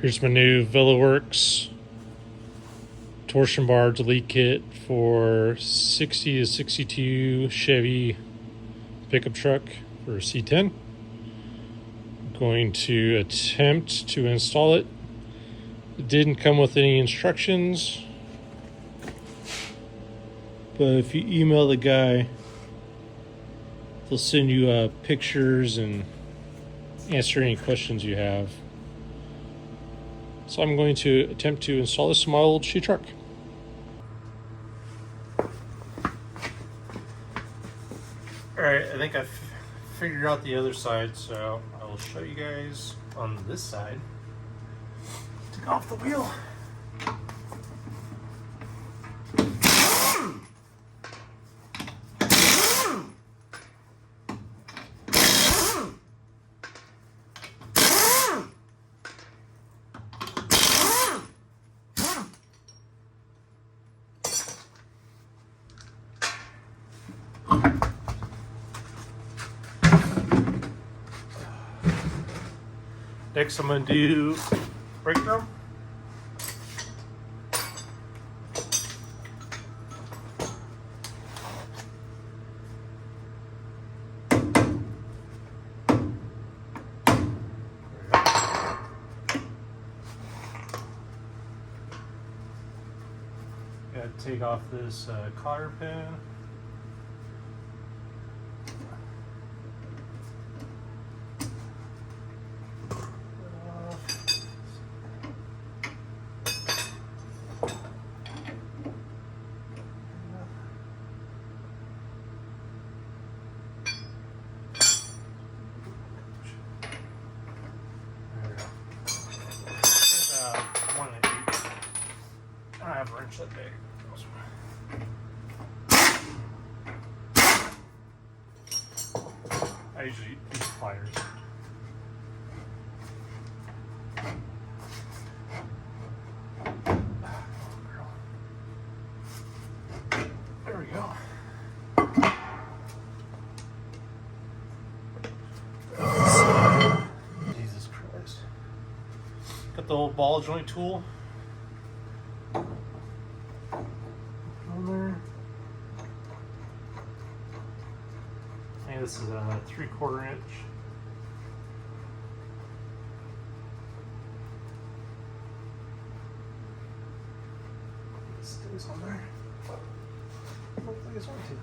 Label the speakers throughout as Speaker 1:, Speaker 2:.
Speaker 1: Here's my new Velaworks torsion bar delete kit for 60 to 62 Chevy pickup truck for C10. I'm going to attempt to install it. It didn't come with any instructions, but if you email the guy, they'll send you pictures and answer any questions you have. So I'm going to attempt to install this in my old shoe truck. Alright, I think I've figured out the other side, so I will show you guys on this side. Take off the wheel. Next, I'm going to do brake drum. Got to take off this cotter pin. I have a wrench that big. I usually use pliers. There we go. Jesus Christ. Got the old ball joint tool. This is a 3/4 inch. It stays on there. Hopefully it's going to.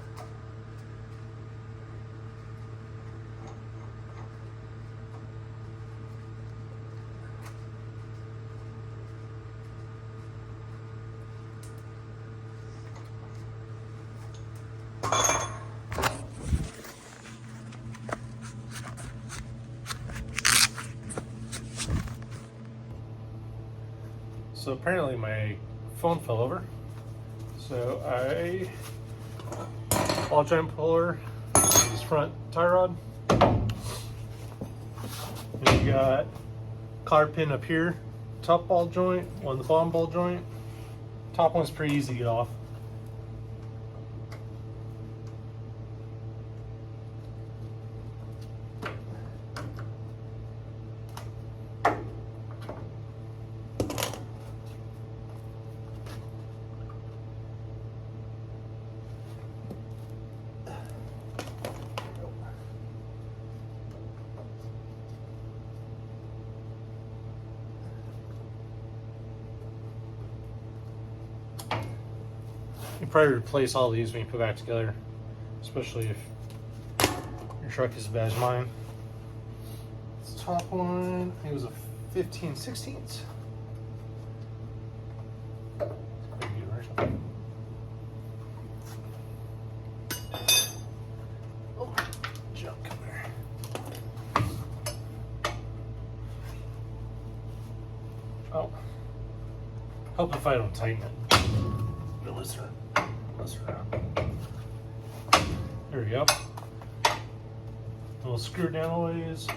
Speaker 1: So apparently my phone fell over. So I ball joint puller, this front tie rod. And you got cotter pin up here, top ball joint, one the bottom ball joint. Top one's pretty easy to get off. You probably replace all these when you put back together, especially if your truck is as bad as mine. This top one, I think it was a 15/16. Oh, junk, come here. Oh, help if I don't tighten it. Listen around. There we go. We'll screw it down a ways.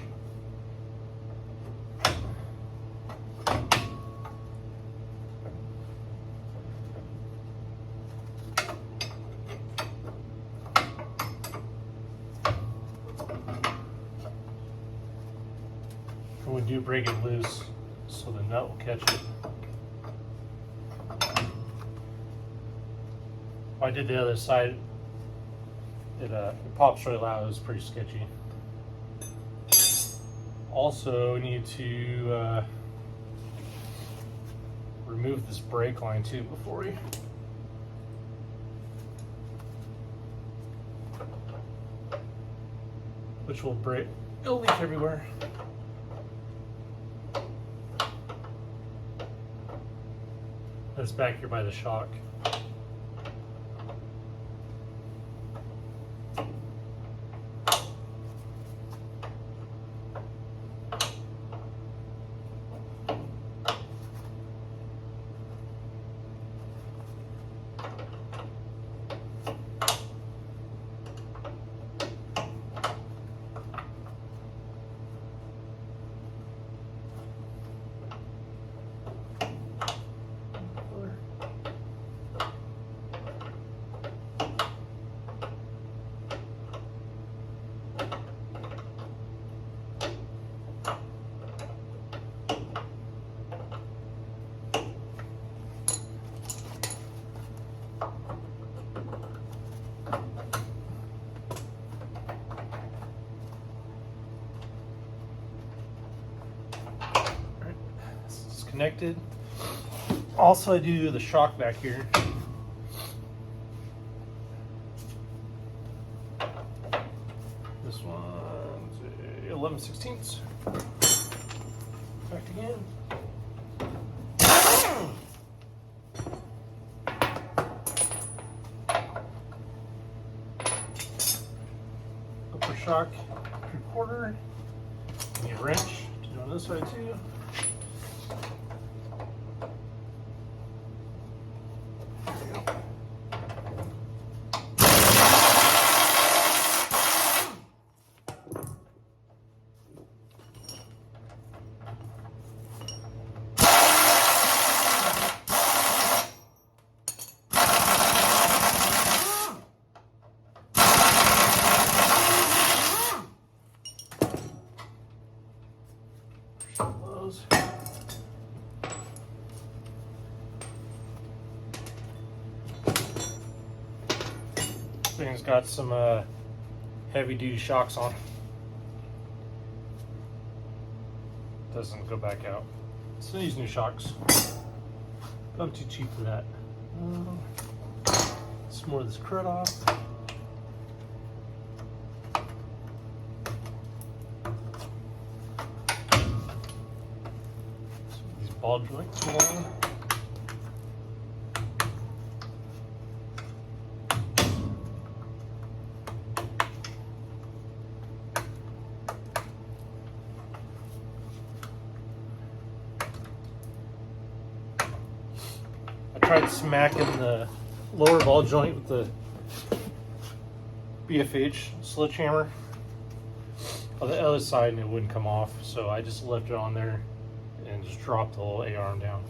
Speaker 1: When we do break it loose, so the nut will catch it. When I did the other side, it pops really loud. It was pretty sketchy. Also, need to remove this brake line too before we which will break. It'll leak everywhere. That's back here by the shock. Connected. Also, I do the shock back here. This one's 11/16. Back again. Upper shock 3/4. Need a wrench to do on this side too. Thing's got some heavy duty shocks on. Doesn't go back out. So these new shocks. But I'm too cheap for that. Some more of this crud off. These ball joints along. Tried smacking the lower ball joint with the BFH sledgehammer on the other side and it wouldn't come off, so I just left it on there and just dropped the little A-arm down.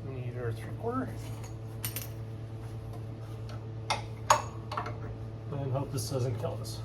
Speaker 1: Need our 3/4. And hope this doesn't kill us.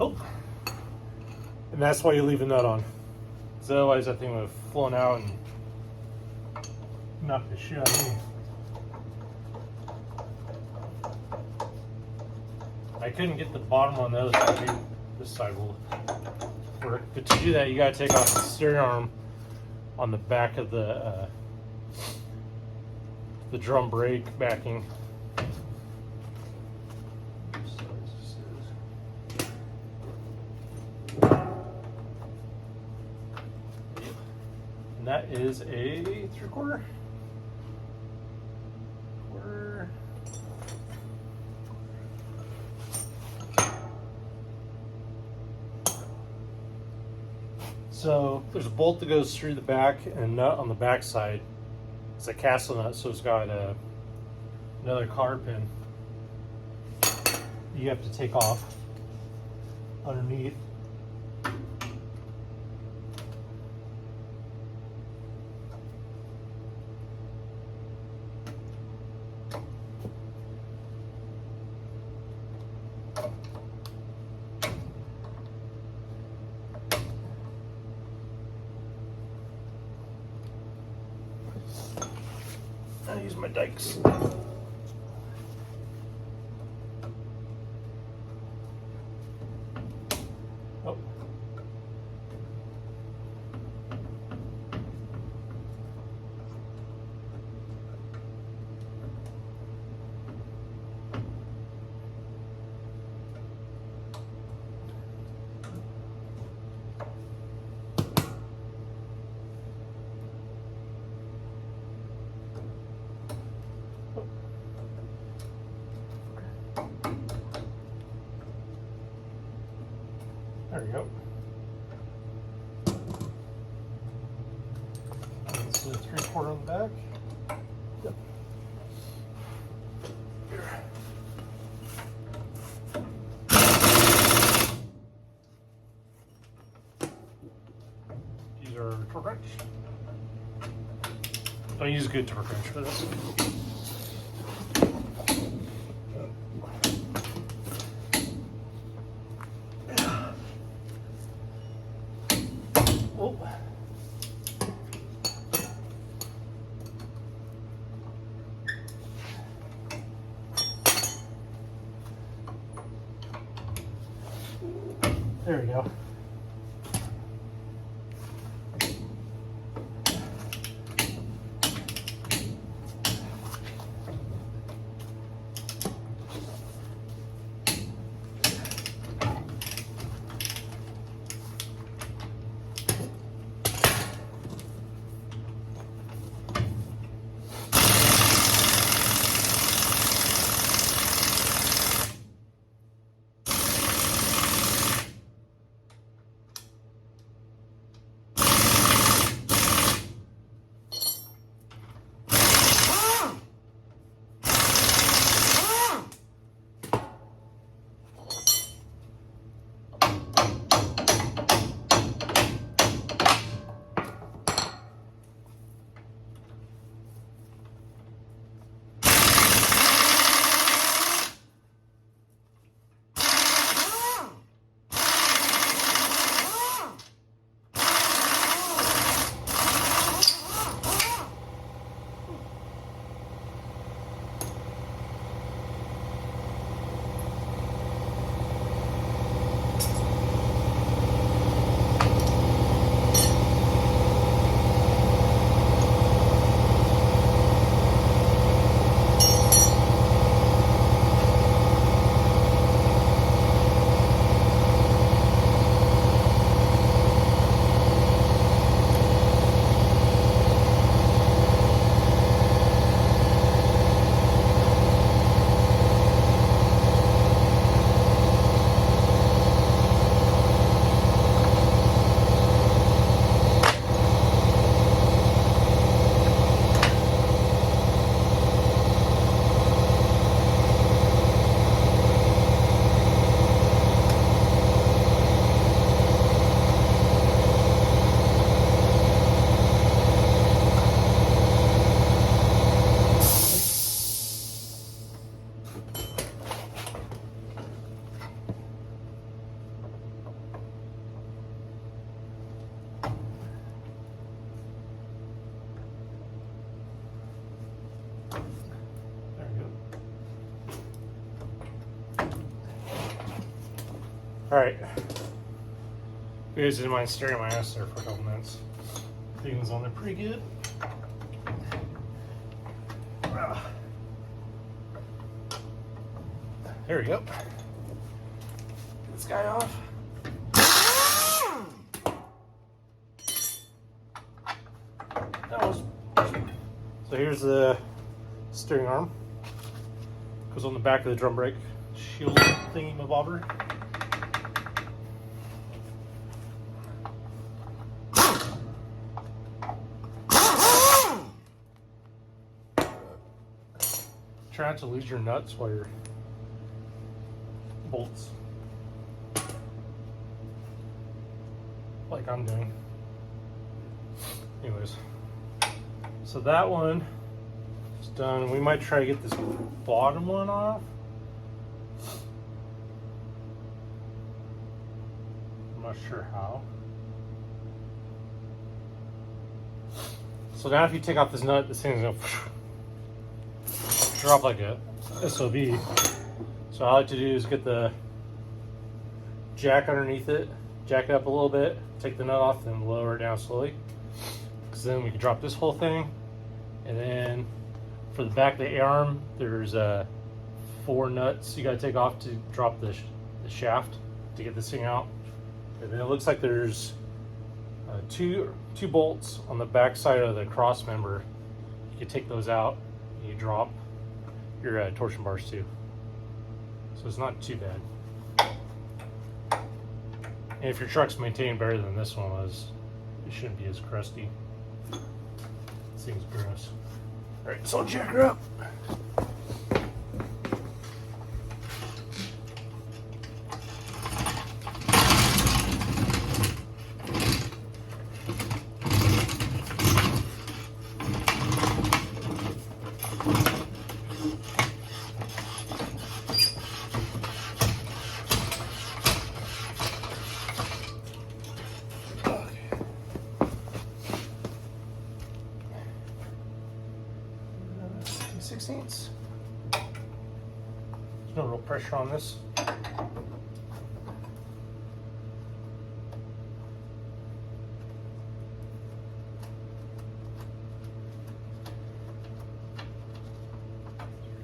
Speaker 1: Oh, and that's why you leave the nut on, because otherwise that thing would have flown out and knock the shit out of me. I couldn't get the bottom on the other side. Maybe this side will work. But to do that, you gotta take off the steering arm on the back of the drum brake backing. And that is a 3/4. So there's a bolt that goes through the back and a nut on the back side. It's a castle nut, so it's got another cotter pin you have to take off underneath. I use my dikes. Oh. There we go. This is a 3/4 on the back. Yep. Here. These are torque wrench. Don't use a good torque wrench for this. Oh. There we go. There we go. All right. You guys didn't mind staring at my ass there for a couple minutes. Thing was on there pretty good. There we go. Get this guy off. So here's the steering arm. Goes on the back of the drum brake shield thingy mabobber. Try not to lose your nuts while you're bolts, like I'm doing. Anyways, so that one is done. We might try to get this bottom one off. I'm not sure how. So now if you take off this nut, this thing's gonna drop like a SOB. So all I like to do is get the jack underneath it, jack it up a little bit, take the nut off, then lower it down slowly. Because then we can drop this whole thing. And then for the back of the arm, there's 4 nuts you gotta take off to drop the shaft to get this thing out. And then it looks like there's two bolts on the back side of the cross member. You can take those out and you drop your torsion bars too. So it's not too bad. And if your truck's maintained better than this one was, it shouldn't be as crusty. This thing's gross. All right, so I'll jack her up. There's no real pressure on this.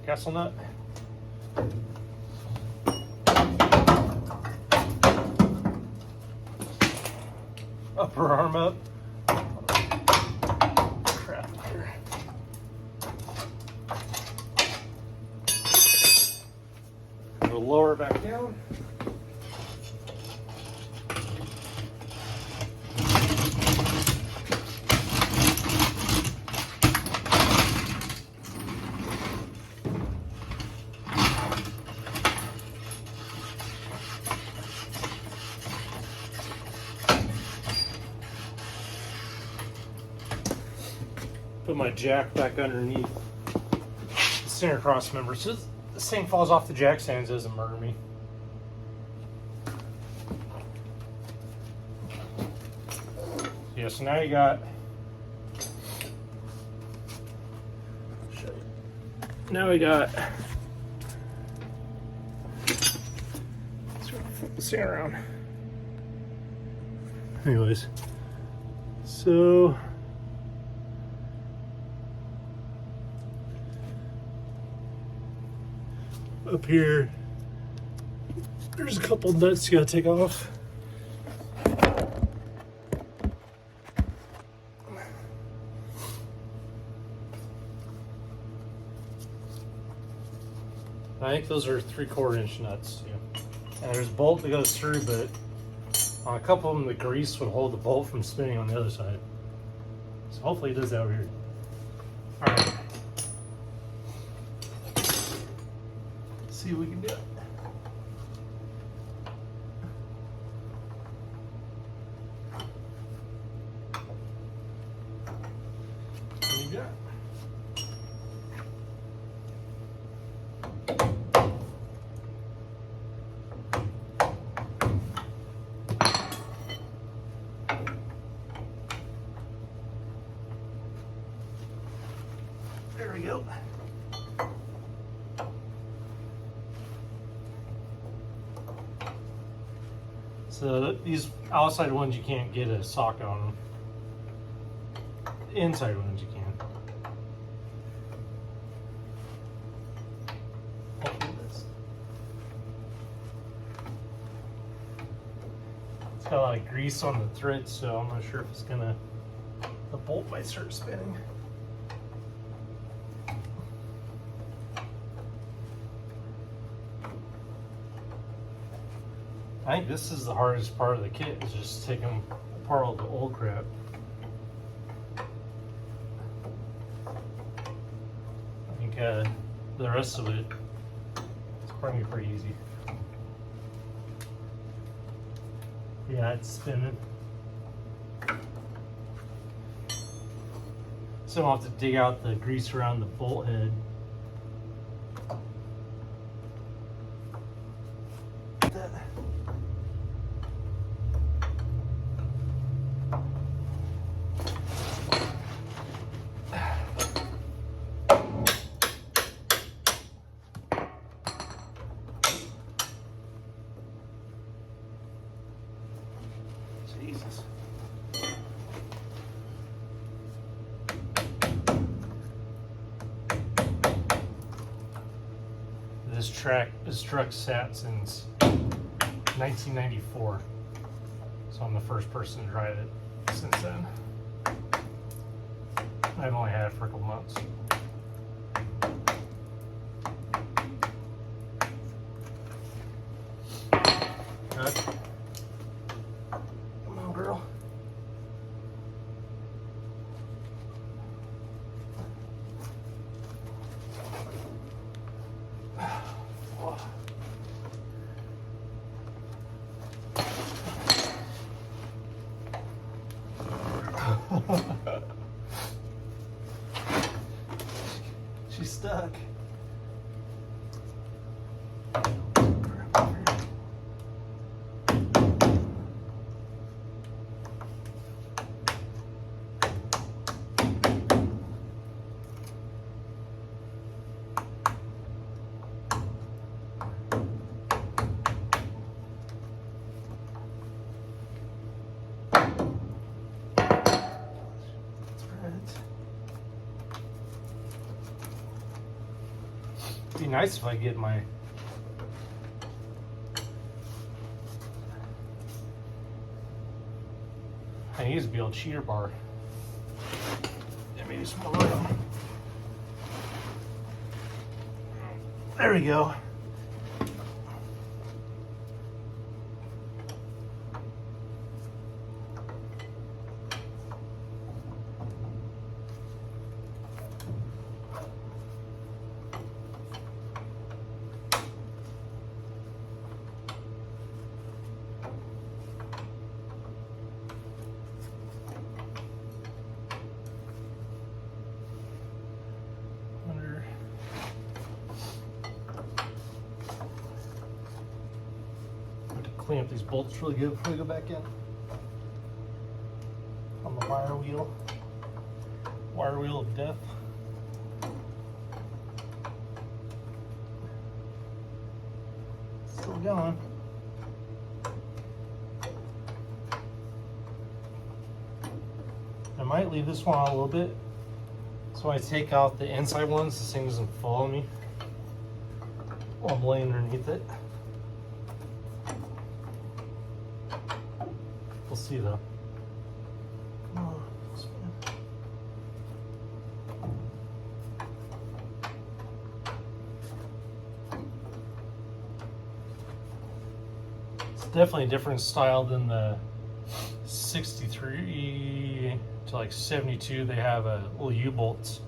Speaker 1: Castle nut. Upper arm up. Crap here. Go lower back down. Put my jack back underneath the center cross member so this thing falls off the jack stands, doesn't murder me. Yeah, so now you got, now we got, let's flip this thing around. Anyways, so up here, there's a couple nuts you gotta take off. I think those are 3/4 inch nuts too. And there's a bolt that goes through, but on a couple of them, the grease would hold the bolt from spinning on the other side. So hopefully it does that over here. All right. See what we can do. What you got? There we go. So these outside ones you can't get a socket on them. The inside ones you can. Hopefully this. It's got a lot of grease on the thread, so I'm not sure if it's gonna. The bolt might start spinning. I think this is the hardest part of the kit, is just taking apart all the old crap. I think the rest of it is probably pretty easy. Yeah, it's spinning. So I'll have to dig out the grease around the bolt head. Jesus. This truck sat since 1994, so I'm the first person to drive it since then. I've only had it for a couple months. Good. Come on, girl. She's stuck. It'd be nice if I get my I need to be able to cheater bar. Yeah, maybe some more room. There we go. Clean up these bolts really good before we go back in. On the wire wheel of death. Still going. I might leave this one on a little bit, so I take out the inside ones, this thing doesn't follow me while I'm laying underneath it. We'll see though. Oh, it's definitely a different style than the 63 to like 72. They have a little U-bolts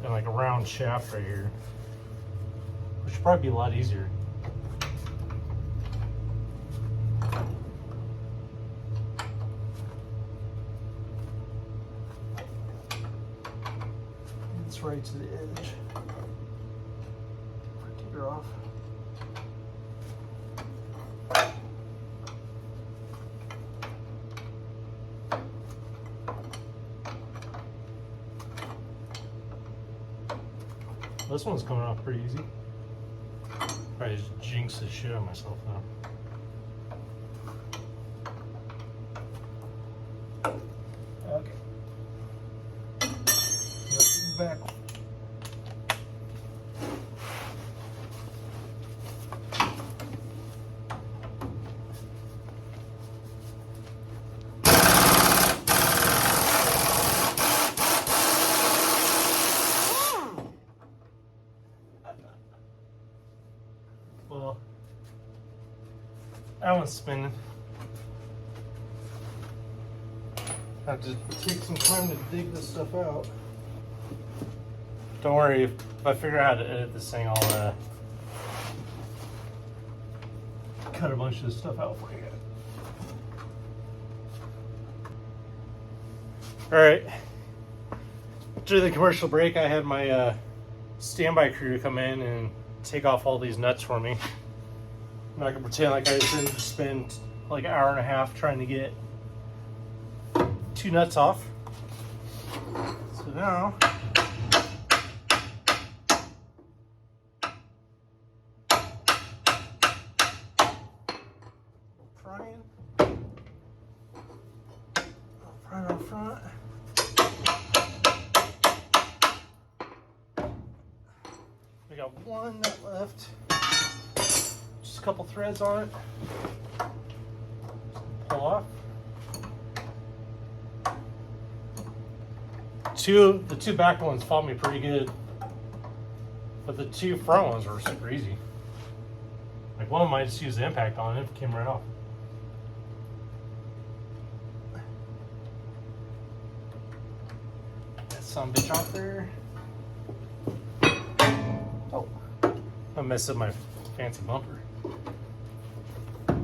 Speaker 1: and like a round shaft right here, which should probably be a lot easier. Right to the edge. Take her off. This one's coming off pretty easy. Probably just jinx the shit out of myself now. Okay. Back. Well, that one's spinning. I have to take some time to dig this stuff out. Don't worry, if I figure out how to edit this thing, I'll cut a bunch of this stuff out for you. Alright, during the commercial break, I had my standby crew come in and take off all these nuts for me. I'm not gonna pretend like I didn't spend like an hour and a half trying to get 2 nuts off. So now, prying on front. We got 1 nut left. Just a couple threads on it. Pull off. The two back ones fought me pretty good, but the 2 front ones were super easy. Like one of them I just used the impact on it, it came right off. Get some bitch off there. Oh, I messed up my fancy bumper.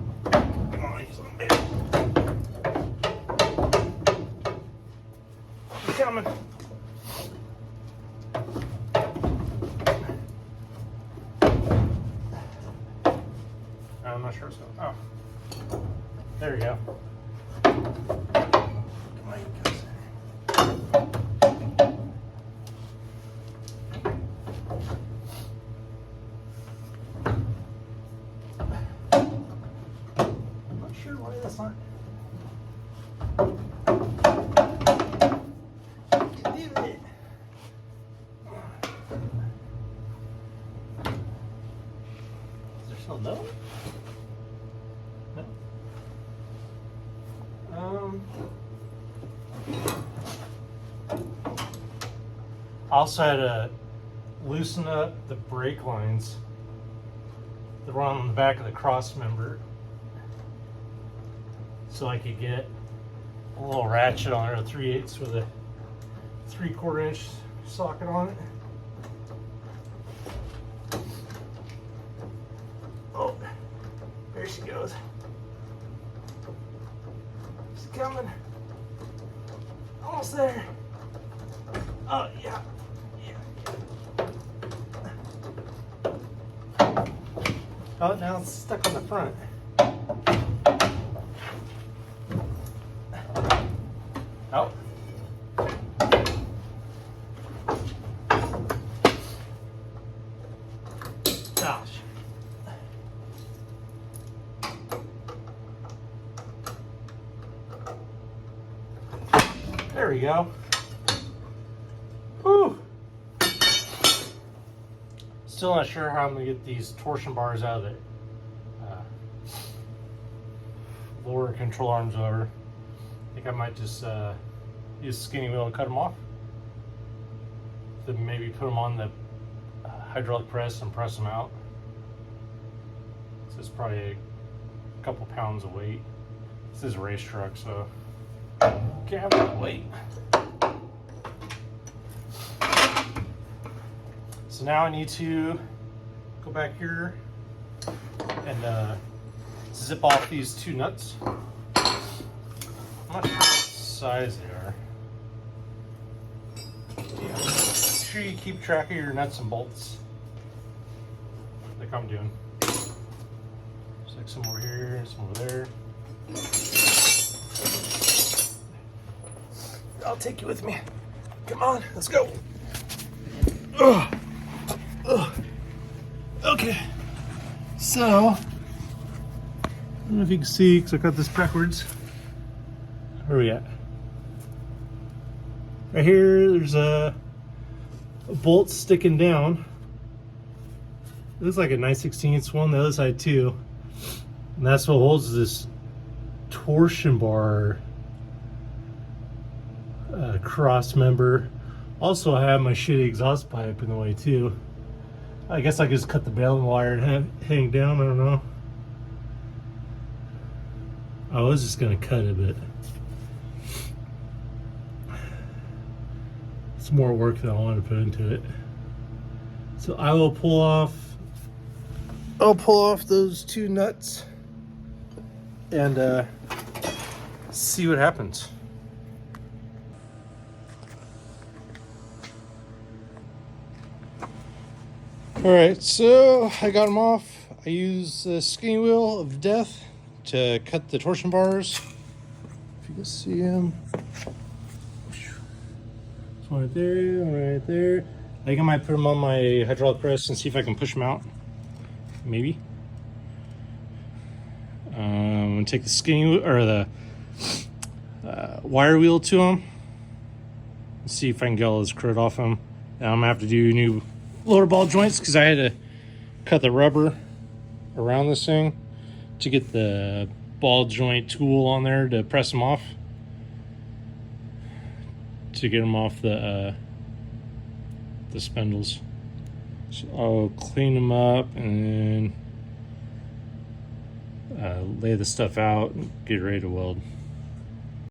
Speaker 1: Come on, you son of a bitch. He's coming. I'm not sure it's going. Oh, there you go. Come on, you guys. I'm not sure why that's not. Is there still no? I also had to loosen up the brake lines that were on the back of the cross member so I could get a little ratchet on there, a 3/8 with a 3/4 inch socket on it. Oh, there she goes. She's coming. Almost there. Oh, yeah. Oh, now it's stuck on the front. Oh. Gosh. There we go. Whew. Still not sure how I'm going to get these torsion bars out of the lower control arms over. I think I might just use a skinny wheel and cut them off. Then maybe put them on the hydraulic press and press them out. So it's probably a couple pounds of weight. This is a race truck, so can't have that weight. So now I need to go back here and zip off these 2 nuts. I'm not sure what size they are. Yeah. Make sure you keep track of your nuts and bolts, like I'm doing. There's like some over here, some over there. I'll take you with me. Come on, let's go. Ugh. Ugh. Okay, so I don't know if you can see because I got this backwards. Where are we at? Right here, there's a bolt sticking down. It looks like a 9/16 one, the other side too. And that's what holds this torsion bar cross member. Also, I have my shitty exhaust pipe in the way too. I guess I could just cut the baling wire and hang down, I don't know. I was just gonna cut it, but it's more work than I want to put into it. So I'll pull off those two nuts and see what happens. All right, so I got them off. I used the skinny wheel of death to cut the torsion bars. If you can see them. One right there, one right there. I think I might put them on my hydraulic press and see if I can push them out. Maybe. I'm gonna take the skinny or the wire wheel to them. See if I can get all this crud off them. Now I'm gonna have to do new loader ball joints because I had to cut the rubber around this thing to get the ball joint tool on there to press them off, to get them off the spindles. So I'll clean them up and then lay the stuff out and get ready to weld.